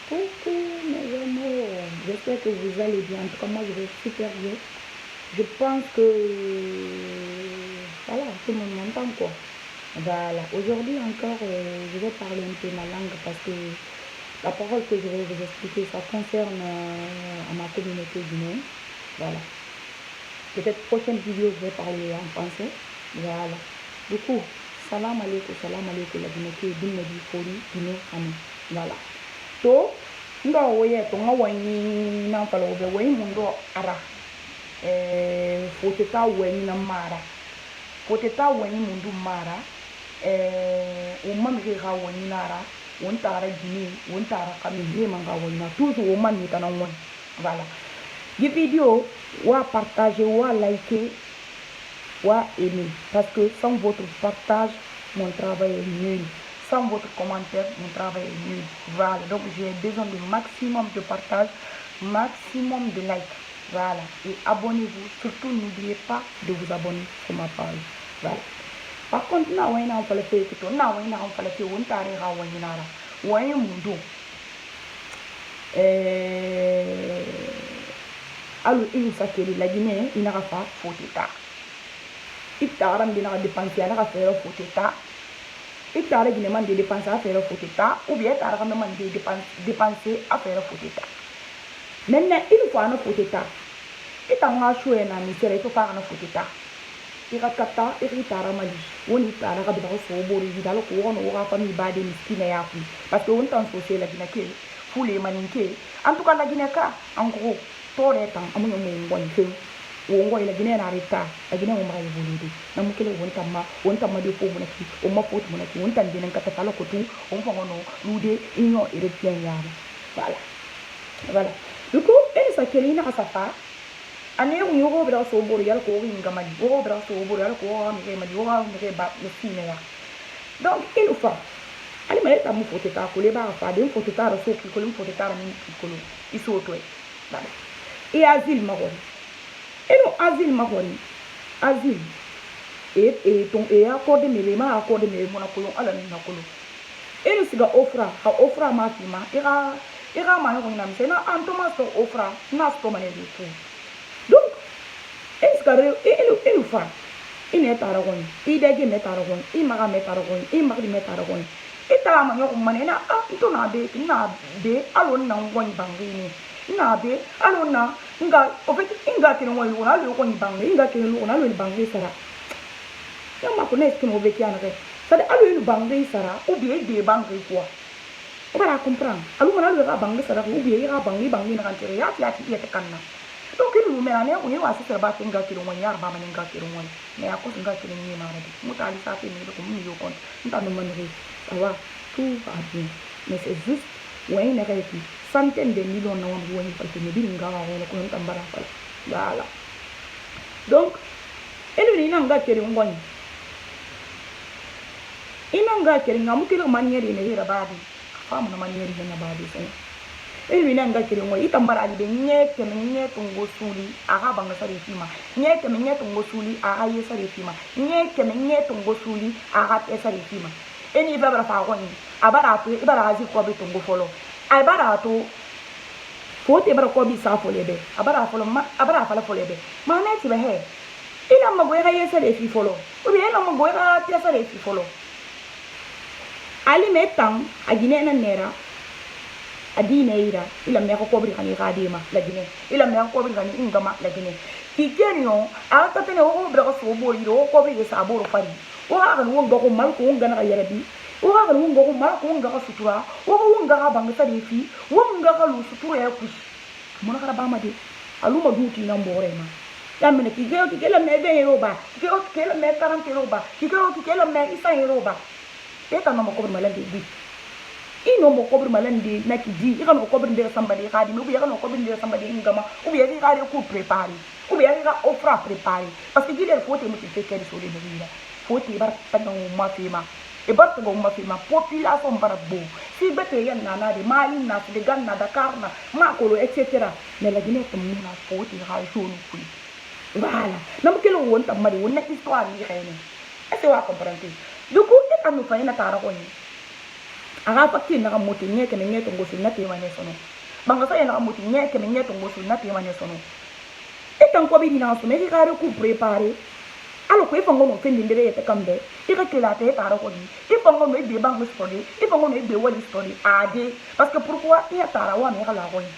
Coucou mes amours, j'espère que vous allez bien. En tout cas, moi je vais super bien. Je pense que voilà, tout le monde m'entend quoi. Voilà, aujourd'hui encore, je vais parler un peu ma langue parce que la parole que je vais vous expliquer, ça concerne à ma communauté guinéenne. Voilà, peut-être prochaine vidéo, je vais parler en français. Voilà, du coup, salam alaikum, la Guinée qui est d'une folie, Guinée, voilà. To nga woye to nga wani na fala obe wani mundo ara foteta wani na mara foteta wani mundu mara o mamge ga wani nara won tara gini won tara kami ne manga wani na toujours o man ni tanan wani voilà di vidéo wa partager wa liker wa aimer parce que sans votre partage mon travail est nul. Sans votre commentaire, mon travail est nul. Voilà, donc j'ai besoin de maximum de partage, maximum de likes. Voilà, et abonnez-vous. Surtout, n'oubliez pas de vous abonner sur ma page. Voilà. Par contre, na wena on fala fe kito, na wena on fala fe won tare ga wani nara. Wani mundo. Alu ilu sakeli la Guinée, ina ga fa foteta. Itaram dina ga dépenser ana ga faire foteta. Il t'a régulièrement de dépenser à faire foteta ou bien t'as régulièrement de dépenser à faire foteta. Maintenant, il faut un foteta. Il t'a choisi un ministère, il faut faire un foteta. Il a kata, il t'a ramali. On y t'a régulièrement sur le bord du vidal, on aura famille bade miskine et appui. Parce que on t'en soucie la Guinée, pour les maninqués. En tout cas, la Guinée, en gros, tout le temps, à mon bon feu. Wongo ila Guinée na reta a Guinée umra yibuludu na mukele wonta de po munaki o ma pot munaki wonta dinen kata kala ko tu on fa ngono lude union européenne yama voilà du coup elle sa kelina kasafa ane un yogo bra so bor yal ko wi ngamadi yogo bra so bor yal ko mi madi yogo mi ba le fine ya donc il faut ali ma eta mu foteta ko le ba fa de foteta ro so ki ko le foteta ni ko lo iso to voilà et asile maron. Et non, asile mahoni, asile. Et ton et accordé mes éléments, accordé mes monacolons à la minacolo. Et le siga offra ma fima, ira manon c'est na antomas offra, n'a pas mané du tout. Donc, est-ce que le fa, il est aragon, il est met aragon, il m'a met aragon, il m'a met aragon. Et ta manion manena, ah, tu n'as be, alone n'a pas bangini. Nabe alona nga ofet inga kene mo yona le ko ni bangle inga kene lo na le bangle sara ya ma ko neski mo veki anake ça de alu le bangle sara ou bien de bangle quoi on va comprendre alu mo na le bangle sara ou bien ira bangle na kantere ya te kanna donc il me ane ko ni wa se ba inga kene mo yar ba man inga kene mo mais à cause inga kene ni ma radi mutali sa fe ni ko mi yo kon nta no manere ça va tout va bien mais c'est juste ouais na répi centaines de millions na wani wani parce que ne bin ngawa wala ko ntam bara fala voilà donc elu ni nanga kere ngoni inanga kere ngamu kele maniere ne hira badi famu na maniere na badi sai elu ni nanga kere ngoni itambara ali de nyeke menyeto ngosuli aga banga sare fima nyeke menyeto ngosuli aga yesare fima nyeke menyeto ngosuli aga tesare fima eni babara fa ngoni abara to ibara azi ko beto ngofolo ay bara to fote bara ko bi sa folebe abara folo ma abara fala folebe ma na ti be he ila ma goyra yesa le fi folo o bi ila ma goyra yesa le fi folo ali metan agine na nera adine ira ila me ko bri kan gadima la gine ila me ko bri kan ingama la gine kigenyo a ta tene o bra ko so bo iro ko bi sa bo ro fari o ha kan won go mal ko ngana yarabi o ga lu ngo ma ko nga ka sutura o ko nga ka banga sa defi o nga ka lu sutura ya ku mo na ka ba ma de alu ma duti na mbore ma ya mene ki ge la me be roba ki o ki la me 40 roba ki la me isa roba e ta no mo ko malande di ino mo ko malande na ki di ka no ko ndere sambade ka di mo bi ka no ko ndere sambade ngama o bi ka re ko préparer o bi ka offre préparer parce que gider faut te mo ti fekere so de vida faut te bar ta no ma fima e batta go ma fima population barabo si bete yan nana de mali na de ganna Dakar na makolo etc mais la Guinée comme na foti ha jaune fui voilà nam kelo won tam mari won na histoire ni xeyni est-ce que wa comprendre du coup et anu fay na tara ko ni aga fakti na kamuti nye ke menye tongo sul na te mane sono banga sa ya na kamuti nye ke menye tongo sul na te mane sono etan ko bi dina so me ki kare ku préparer alo ko ifango no fendi ndere yete kambe ika kila te taro ko di ifango no ide bang story ifango no ide wali story ade parce que pourquoi iya tara wa me kala ko ni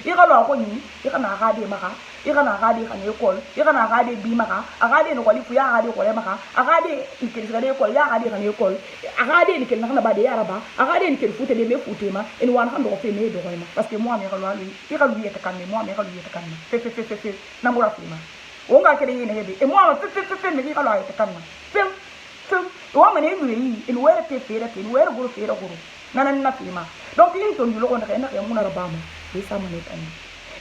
ika lo ko ni ika na ga de maka ika na ga de kan ekol ika na ga de bi maka aga de no ko li fu ya ga de ko le maka aga de ikiri ga de ko ya ga de kan ekol aga de ni ken na ba de yaraba aga de ni ken fute de me fute ma en wan kan do fe me do ko ma parce que moi me kala lu ika lu yete kan me moi me kala lu yete kan me fe na mura fi ma onga kere yene hebe e mo fe me ka la yete kanna fe o ma ne nuri in were te fere te in were guru fere guru nana na fima donc in to ndulo ona na ke muna rabama e sa mane tan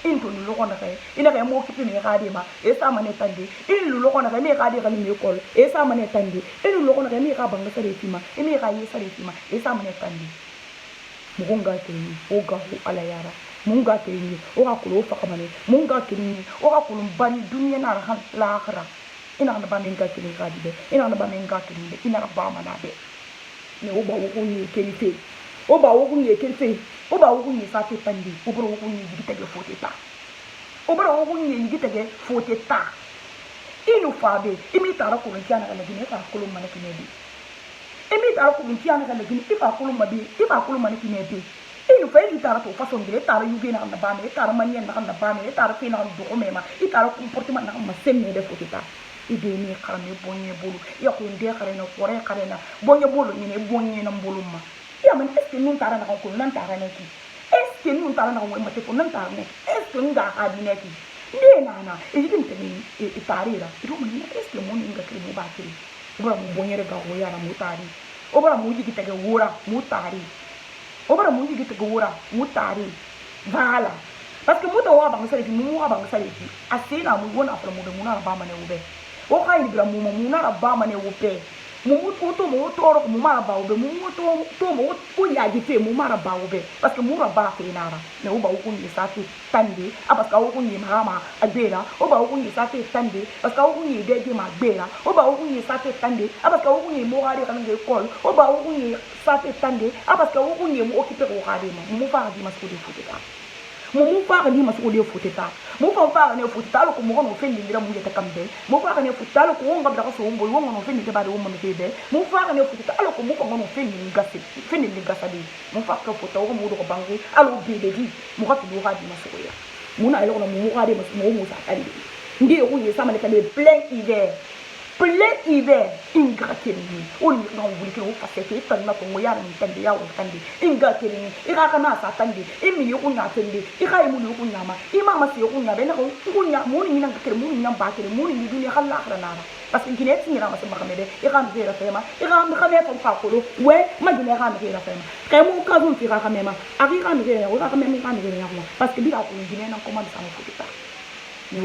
in to ndulo ona ke ina ke mo kipi me ka de ma e sa mane tan de in lulo ona ke me ka de ka me kol e sa mane tan de in lulo ona ke me ka banga sare fima e me ka yi sare fima e sa mane tan de mugonga ke ni o ga hu ala yara munga kirini oga kulo fakamane munga kirini oga kulum bani dunya na rahan lakhra ina na bani nga kirini kadi be ina na bani nga kirini ina ba mana be ne oba wo kunyi kelife oba wo kunyi kelife oba wo kunyi sa te pandi obro wo kunyi gitege foteta obro wo kunyi gitege foteta inu fabe imi tara ko ntiana kana gine ka kulum mana kinebi imi tara ko ntiana kana gine ifa kulum mabi ifa kulum mana kinebi inu fa yi tara to façon de tara yuge na ba me tara manien na ba me tara fe na do mema tara comportement na ma semme de fotita ide ni xarame bonye bolu ya ko nde xare na fore xare na bonye bolu ni ne bonye na mbolu ma ya man est ce que nun tara na ko nan tara ne ki est ce que nun tara na ko ma te ko nan tara ne est ce que nga ha di ne ki de na e yidim te ni e tarira do ma ni est ce que mon nga kri mo ba kri obara mo bonye re ga ho ya na mo tari obara mo yigi te ga wora mo tari obara mu yigi tege wora mutari vala parce que muta wa bang sare mu wa bang sare ki asena mu wona afro mu de mu na ba mane ube o khay gra mu na ba mane ube mu to mu toro mu mara ba ube mu to mu ko ya gi fe mu mara ba ube parce que mu ra ba fe nara ne uba ku ni sa fe tande parce que o ku ni mama agbera uba ku ni sa fe tande parce que o ku ni de ma agbera uba ku ni sa fe tande parce que o ku ni mo ga de kan ge kol uba ku ni sa fe tande parce que o ku ni mo occupé ko ga de ma mu fa di ma ko de foteta mu fa ga ni ma ko de foteta mu fa ne foteta lo ko mo no fe ni dira mu de ta kambe mu fa ne foteta lo ko ngam da ko so mbo wo no fe ni de ba de wo mo fe be mu fa ne foteta lo ko mo ko no fe ni gase fe ni gasa de mu fa ko foteta wo mo do ko bangi alo be de di mu ka do ga di ma so ya mu na lo ko mo ga de ma so mo sa ta di ndi ko ni sa ma ne ka de plein hiver ingratini on no wuli ke o fasete tan na ko ya ni tande ya o tande ingratini ira kana sa tande imi yo kunya tande ira imu yo kunya ma imama se yo kunya be na ko kunya mu ni nan ka mu ni nan ba ke mu ni dunia khalla akhra nara parce que kinet ni rama se ma kamede ira mi vera fema ira mi khame fa ko we ma dine ira mi vera fema ke mu ka zun fi ra kame ma ari ra mi vera o ra kame mi ra mi vera parce que bi ka ko dine nan ko ma sa mo futa ni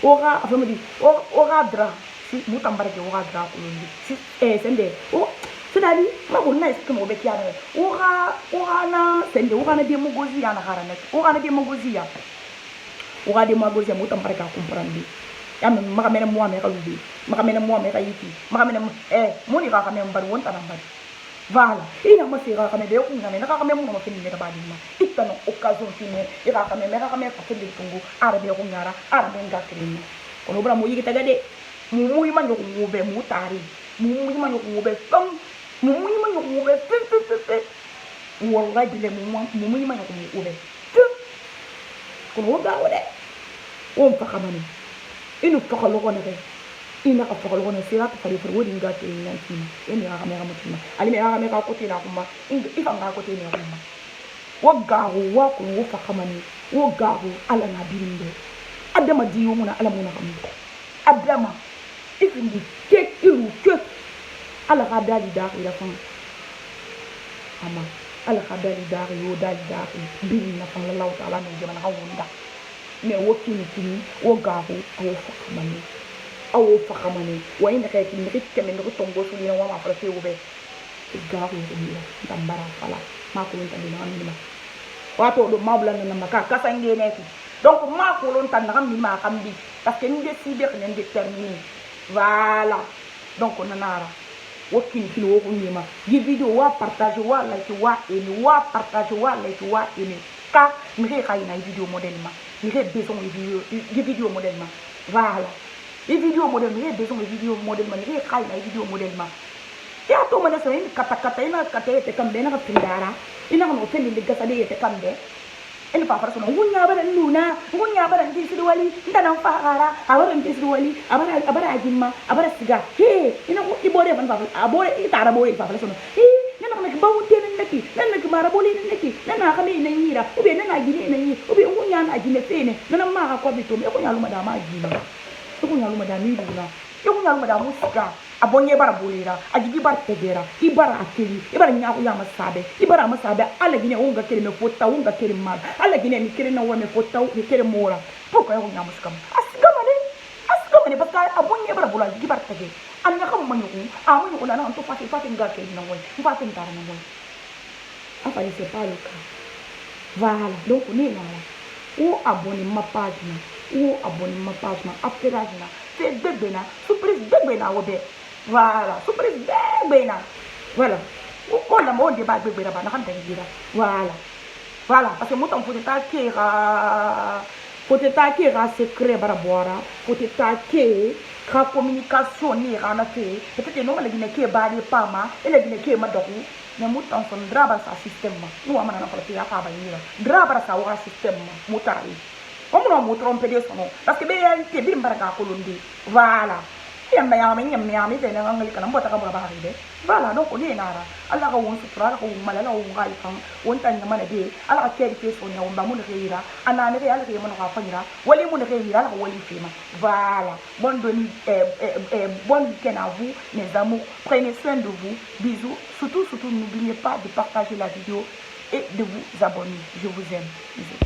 ora afama di ora dra si mutambara ke ora dra ko ndi si sende o sedali ma ko na isko mo be kiana ora na sende ora na de mo gozi ya na harana ora na de mo gozi ya mutambara ka comprendre ya me maka mena mo me ka lubi maka mena mo me ka yiki maka mena mo ni ka ka me mbar wonta na mbar vala ina mo se ka me be ko ngame na ka me mo fini me ka ba dinma itano occasion fini ira ka me ka fini tungu arabe ko ngara arabe ngakrini kono bra mo yigi tagade mu yima nyoko mu be mu tari mu yima nyoko mu be pam mu yima nyoko mu be pe wala dile mu yima nyoko mu be kono ga wode on fa kamani inu fa ko ko ne ina ka fa ko ne sira ka fari wodi ngate nyanti eni ka me ka mutima ali me ka me ka kote na kuma ifa nga kote ne kuma wo garu wa ko wo fa kamani wo garu ala na birinde adama diyo muna ala muna kamu adama ifindi kek iru kek ala ka dali da ila fan ama ala ka dali da yo dali da bin na fan Allah taala ne jama na wonda me wo kini wo garu awo fa kamani wa inda kay kini rikke men ko tongo su ni wa ma fa fe wo be garu ni tambara fala ma ko nta ni ma wato do mabla na maka kasange ne ki donc ma ko lon tan ngam ni ma xam bi parce que ni décider ne déterminer voilà donc on nara wo kin wo ko nyima gi video wa partage wa like wa eni wa partage wa like wa eni ka mire ka ina video model ma mire besoin de video model ma voilà i video model mire besoin de video model ma mire ka ina video model ma ya to mana so in kata ina kata te kambe na ka pindara ina no tele de gasade te kambe ini papa so ngunya bara luna ngunya bara ndisi wali ndana fahara abara ndisi wali abara ajimma abara siga he ina ko ibore ban papa abore itara bore papa so nana ko nak bawu tenen naki nana ko mara bole naki nana ka me na yira ube nana gine na yi ube ngunya na ajine fene nana ma ka ko bito me ko nyalu madama ajina ko nyalu madama ni duna ko nyalu madama siga abonye bara bolera ajigi bar tegera ibara akeli ibara nyako ya masabe ibara masabe ala gine unga kere me fota unga kere mal ala gine mi kere na wa me fota mi kere mora poko ya unga muskam asgama ne baka abonye bara bola ajigi bar tege anya kam manyuku amu na na to fati nga kere na won fati ndara na won apa ni c'est pas le cas voilà donc on est là ou abonner ma page après page na c'est bébé na surprise bébé na wobe voilà surprise bébé na voilà on la mode ba bébé na ba na kan tangira voilà parce que mutam faut ta kira secret bara bora faut ta ke ka communication ni rana ke peut-être non la gine ke ba ni pama ele gine ke madoku na mutam son draba sa système ma no amana na ko ya ka ba yira draba sa wa système ma mutari comme non mo tromper de son parce que be ya te bi mbaraka ko londi voilà yammi te na ngali kana mbota ka ba ribe voilà donc on est nara alla ka won sutura ka won malala won gai kan won tan mana de alla ka kedi fe so nya won ba mun reira ana ne alla ke mun ka fanyira wali mun reira alla ka wali fima voilà bonne doni bonne week-end à vous mes amours, prenez soin de vous, bisous, surtout n'oubliez pas de partager la vidéo et de vous abonner, je vous aime, bisous.